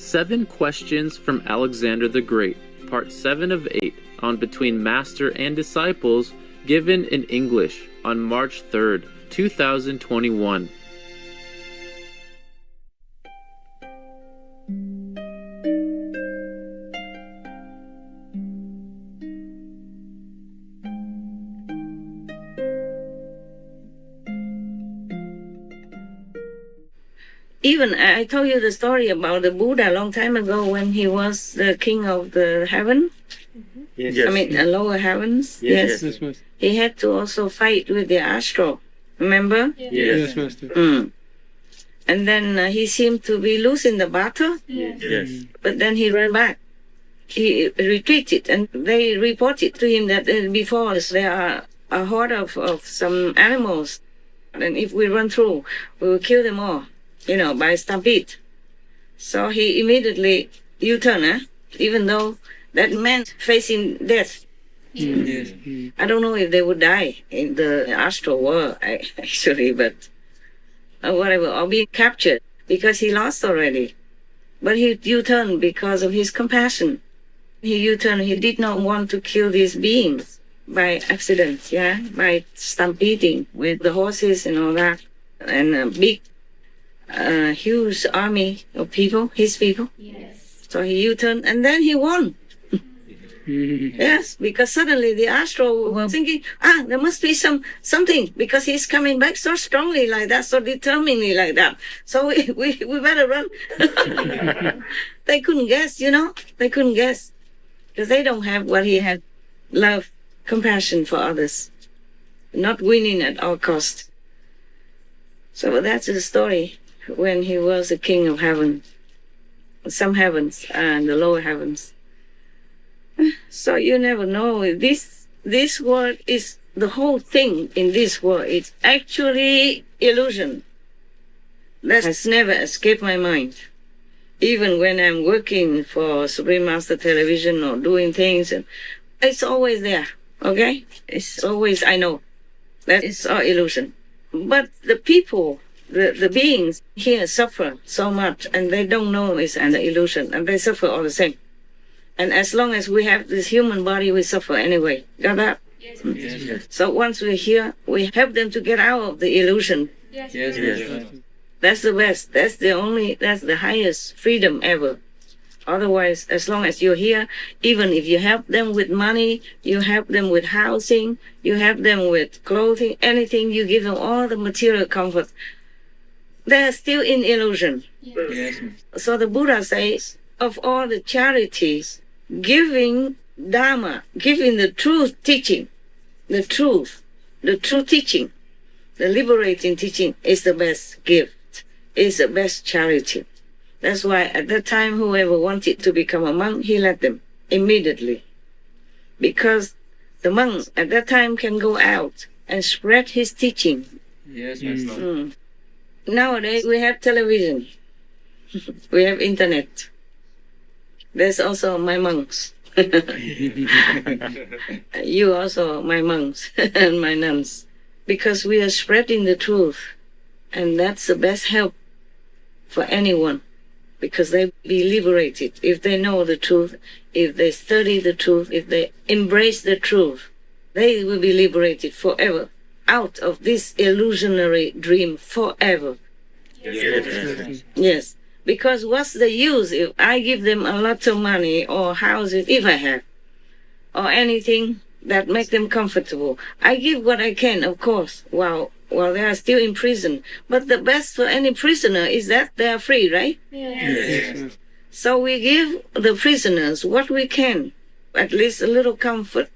7 Questions from Alexander the Great, Part 7 of 8, on Between Master and Disciples, given in English on March 3rd, 2021. Even I told you the story about the Buddha a long time ago when he was the king of the heaven. Yes. I mean, the lower heavens. Yes. He had to also fight with the astral. Remember? Yes. And then he seemed to be losing the battle. Yes. But then he ran back. He retreated, and they reported to him that before us there are a horde of some animals, and if we run through, we will kill them all. By stampede. So he immediately U-turned, even though that meant facing death. Yes. I don't know if they would die in the astral world, actually, but whatever, or being captured, because he lost already. But he U-turned because of his compassion. He U-turned, he did not want to kill these beings by accident, by stampeding with the horses and all that, and a big huge army of people, his people. Yes. So he U-turned and then he won. Yes, because suddenly the astral were thinking, there must be something, because he's coming back so strongly like that, so determinedly like that. So we better run. They couldn't guess, they couldn't guess. Because they don't have what he had, love, compassion for others. Not winning at all cost. So that's the story. When he was the king of heaven, some heavens and the lower heavens. So you never know. This world is, the whole thing in this world is actually illusion. That has never escaped my mind. Even when I'm working for Supreme Master Television or doing things, it's always there, okay? It's always, I know, that it's all illusion. But the people, the beings here suffer so much, and they don't know it's an illusion, and they suffer all the same. And as long as we have this human body, we suffer anyway. Got that? Yes. So once we're here, we help them to get out of the illusion. Yes. That's the best. That's the highest freedom ever. Otherwise, as long as you're here, even if you help them with money, you help them with housing, you help them with clothing, anything, you give them all the material comfort, they're still in illusion. Yes. So the Buddha says, of all the charities, giving Dharma, giving the truth teaching, the truth teaching, the liberating teaching is the best gift, is the best charity. That's why at that time, whoever wanted to become a monk, he let them immediately. Because the monk at that time can go out and spread his teaching. Yes. Nowadays, we have television. We have internet. There's also my monks. You also my monks and my nuns. Because we are spreading the truth. And that's the best help for anyone. Because they be liberated. If they know the truth, if they study the truth, if they embrace the truth, they will be liberated forever. Out of this illusionary dream forever. Yes. Because what's the use if I give them a lot of money or houses, if I have, or anything that make them comfortable? I give what I can, of course, while they are still in prison. But the best for any prisoner is that they are free, right? Yes. So we give the prisoners what we can, at least a little comfort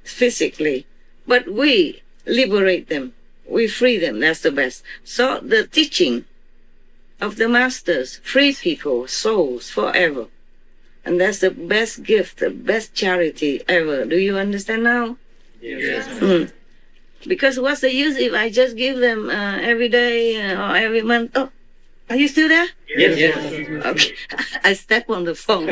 physically. But we liberate them. We free them. That's the best. So the teaching of the masters free people, souls, forever. And that's the best gift, the best charity ever. Do you understand now? Yes. Because what's the use if I just give them every day or every month? Oh, are you still there? Yes. Okay. I step on the phone.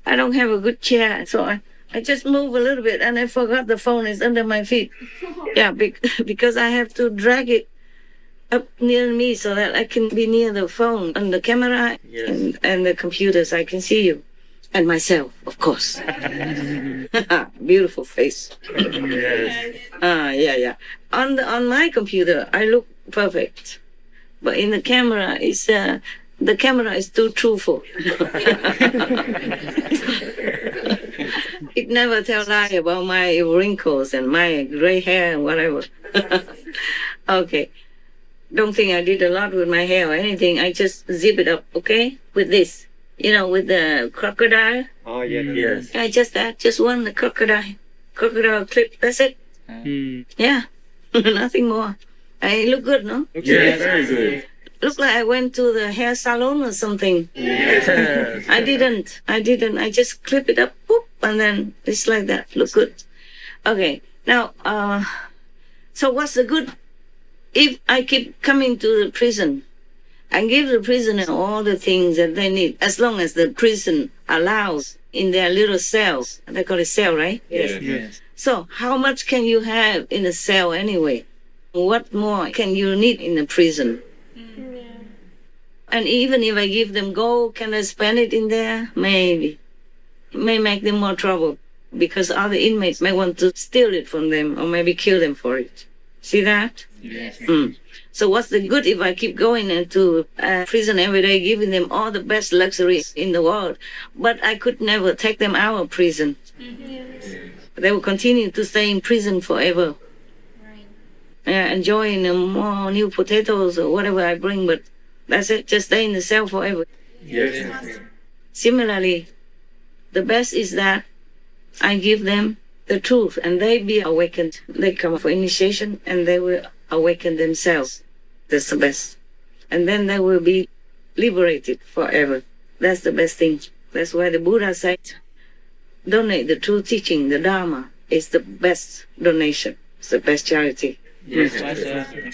I don't have a good chair, so I just move a little bit and I forgot the phone is under my feet. Yeah, because I have to drag it up near me so that I can be near the phone and the camera and the computers. I can see you. And myself, of course. Beautiful face. Yeah. On my computer, I look perfect. But in the camera, the camera is too truthful. It never tells lie about my wrinkles and my gray hair and whatever. Okay. Don't think I did a lot with my hair or anything. I just zip it up, okay? With this. With the crocodile. Oh, yes. I just one the crocodile clip. That's it. Yeah. Nothing more. I look good, no? Yes, very good. Look like I went to the hair salon or something. Yes. I didn't. I just clip it up, boop, and then it's like that. Look good. Okay. Now, so what's the good if I keep coming to the prison and give the prisoner all the things that they need, as long as the prison allows in their little cells? They call it cell, right? Yes. So how much can you have in a cell anyway? What more can you need in a prison? And even if I give them gold, can I spend it in there? Maybe. It may make them more trouble because other inmates may want to steal it from them or maybe kill them for it. See that? Yes. So what's the good if I keep going into prison every day, giving them all the best luxuries in the world, but I could never take them out of prison? They will continue to stay in prison forever. Enjoying more new potatoes or whatever I bring, but that's it, just stay in the cell forever. Yes. Similarly, the best is that I give them the truth and they be awakened. They come for initiation and they will awaken themselves. That's the best. And then they will be liberated forever. That's the best thing. That's why the Buddha said, donate the true teaching, the Dharma, is the best donation. It's the best charity. Yes.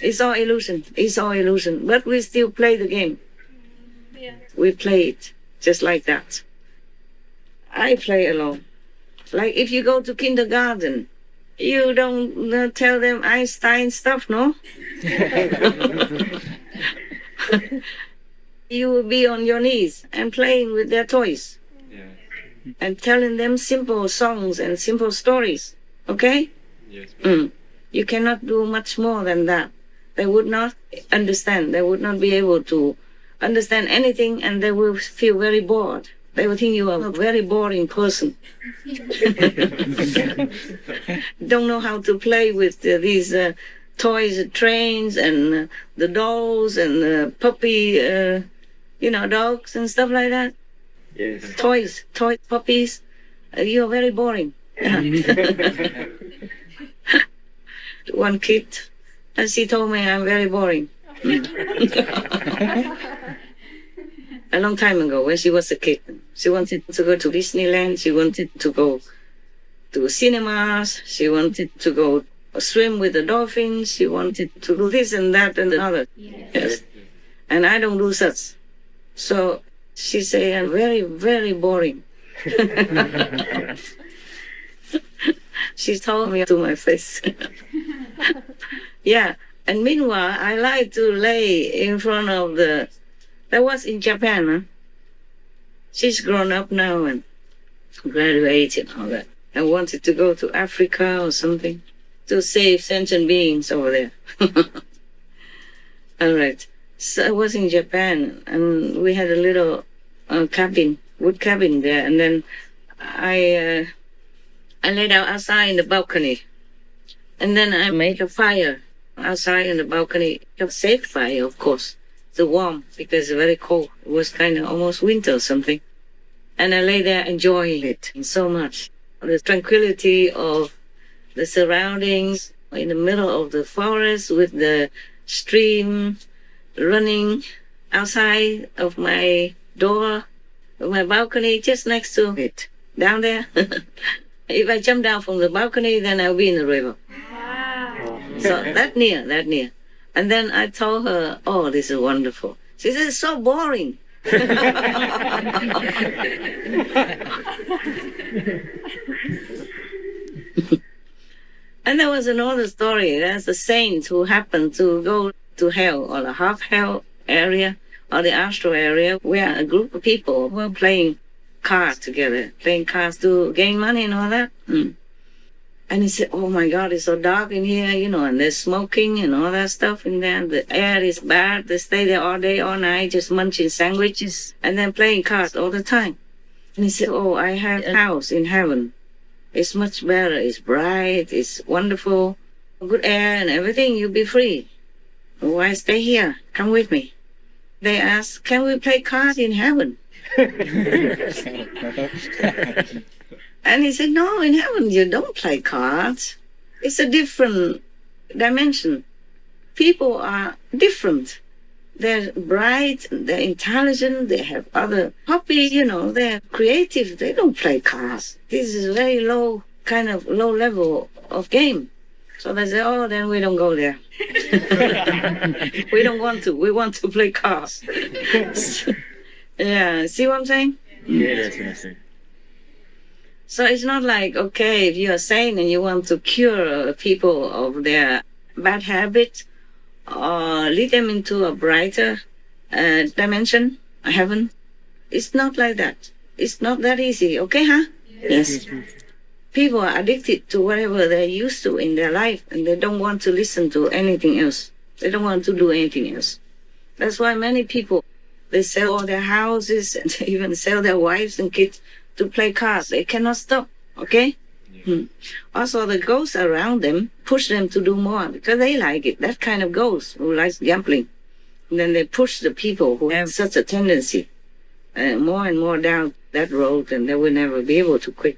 It's all illusion. It's all illusion. But we still play the game. We play it just like that. I play alone. Like if you go to kindergarten, you don't tell them Einstein stuff, no? You will be on your knees and playing with their toys. And telling them simple songs and simple stories. Okay? Yes. You cannot do much more than that. They would not understand. They would not be able to understand anything and they will feel very bored. They will think you are a very boring person. Don't know how to play with these toys, trains, and the dolls and the puppy, dogs and stuff like that. Yes. Toy puppies. You are very boring. One kid, and she told me I'm very boring. A long time ago, when she was a kid, she wanted to go to Disneyland. She wanted to go to cinemas. She wanted to go swim with the dolphins. She wanted to do this and that and the other. Yes. And I don't do such. So she said, I'm very, very boring. She told me to my face. Yeah. And meanwhile, I like to lay in front of that was in Japan, huh? She's grown up now and graduated and all that. I wanted to go to Africa or something to save sentient beings over there. All right. So I was in Japan and we had a little wood cabin there. And then I laid out outside in the balcony. And then I made a fire outside in the balcony. A safe fire, of course. It's warm because it's very cold. It was kind of almost winter or something. And I lay there enjoying it so much. The tranquility of the surroundings in the middle of the forest with the stream running outside of my door, of my balcony, just next to it, down there. If I jump down from the balcony, then I'll be in the river. Wow. So that near. And then I told her, oh, this is wonderful. She said, it's so boring. And there was another story. There's a saint who happened to go to hell or the half hell area or the astral area where a group of people were playing cards together, playing cards to gain money and all that. And he said, oh my God, it's so dark in here, and they're smoking and all that stuff in there. The air is bad. They stay there all day, all night, just munching sandwiches and then playing cards all the time. And he said, oh, I have a house in heaven. It's much better. It's bright. It's wonderful. Good air and everything. You'll be free. Why stay here? Come with me. They asked, can we play cards in heaven? And he said, no, in heaven you don't play cards. It's a different dimension. People are different. They're bright, they're intelligent, they have other hobby, they're creative. They don't play cards. This is very low level of game. So they say, oh, then we don't go there. We don't want to. We want to play cards. Yeah, see what I'm saying? Yes. So it's not like, okay, if you're sane and you want to cure people of their bad habits or lead them into a brighter dimension, heaven, it's not like that. It's not that easy, okay, huh? Yes. People are addicted to whatever they're used to in their life and they don't want to listen to anything else. They don't want to do anything else. That's why many people, they sell all their houses and they even sell their wives and kids to play cards. They cannot stop, okay? Also, the ghosts around them push them to do more because they like it. That kind of ghost who likes gambling. And then they push the people who have such a tendency more and more down that road and they will never be able to quit.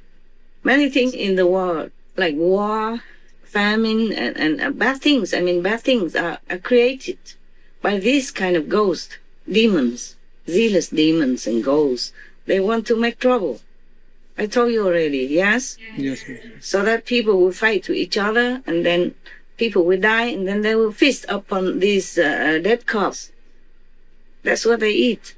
Many things in the world, like war, famine, and bad things. I mean, bad things are created by these kind of ghosts, demons, zealous demons and ghosts. They want to make trouble. I told you already, yes? Yes. So that people will fight to each other, and then people will die, and then they will feast upon these dead corpses. That's what they eat.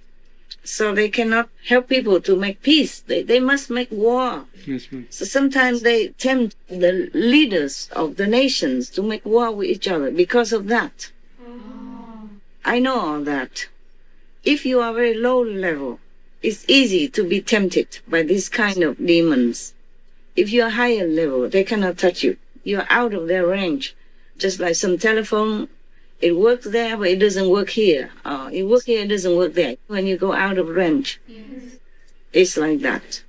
So they cannot help people to make peace. They must make war. Yes, ma'am. So sometimes they tempt the leaders of the nations to make war with each other because of that. I know all that. If you are very low level, it's easy to be tempted by this kind of demons. If you are higher level, they cannot touch you. You are out of their range. Just like some telephone, it works there, but it doesn't work here. It works here, it doesn't work there. When you go out of range, it's like that.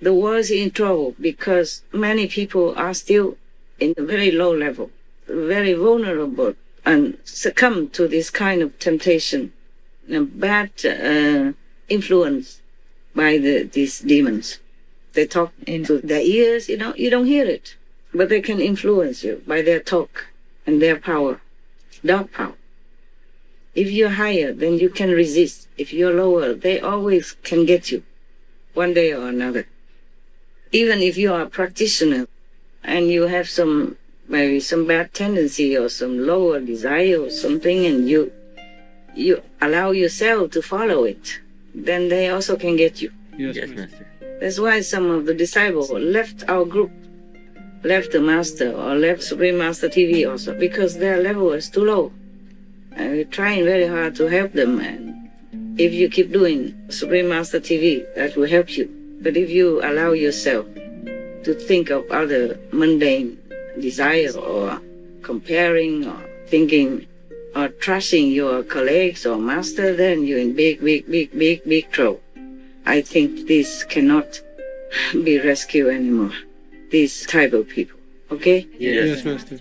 The world is in trouble because many people are still in a very low level, very vulnerable, and succumb to this kind of temptation, bad influence by these demons. They talk into their ears, you don't hear it, but they can influence you by their talk and their power, dark power. If you're higher, then you can resist. If you're lower, they always can get you, one day or another. Even if you are a practitioner and you have maybe some bad tendency or some lower desire or something, and you allow yourself to follow it, then they also can get you. Yes, Yes, Master. Master. That's why some of the disciples left our group, left the Master or left Supreme Master TV also, because their level was too low. And we're trying very hard to help them. And if you keep doing Supreme Master TV, that will help you. But if you allow yourself to think of other mundane desire or comparing or thinking or trusting your colleagues or master, then you're in big trouble. I think this cannot be rescued anymore, this type of people, okay? Yes. Yes, Master.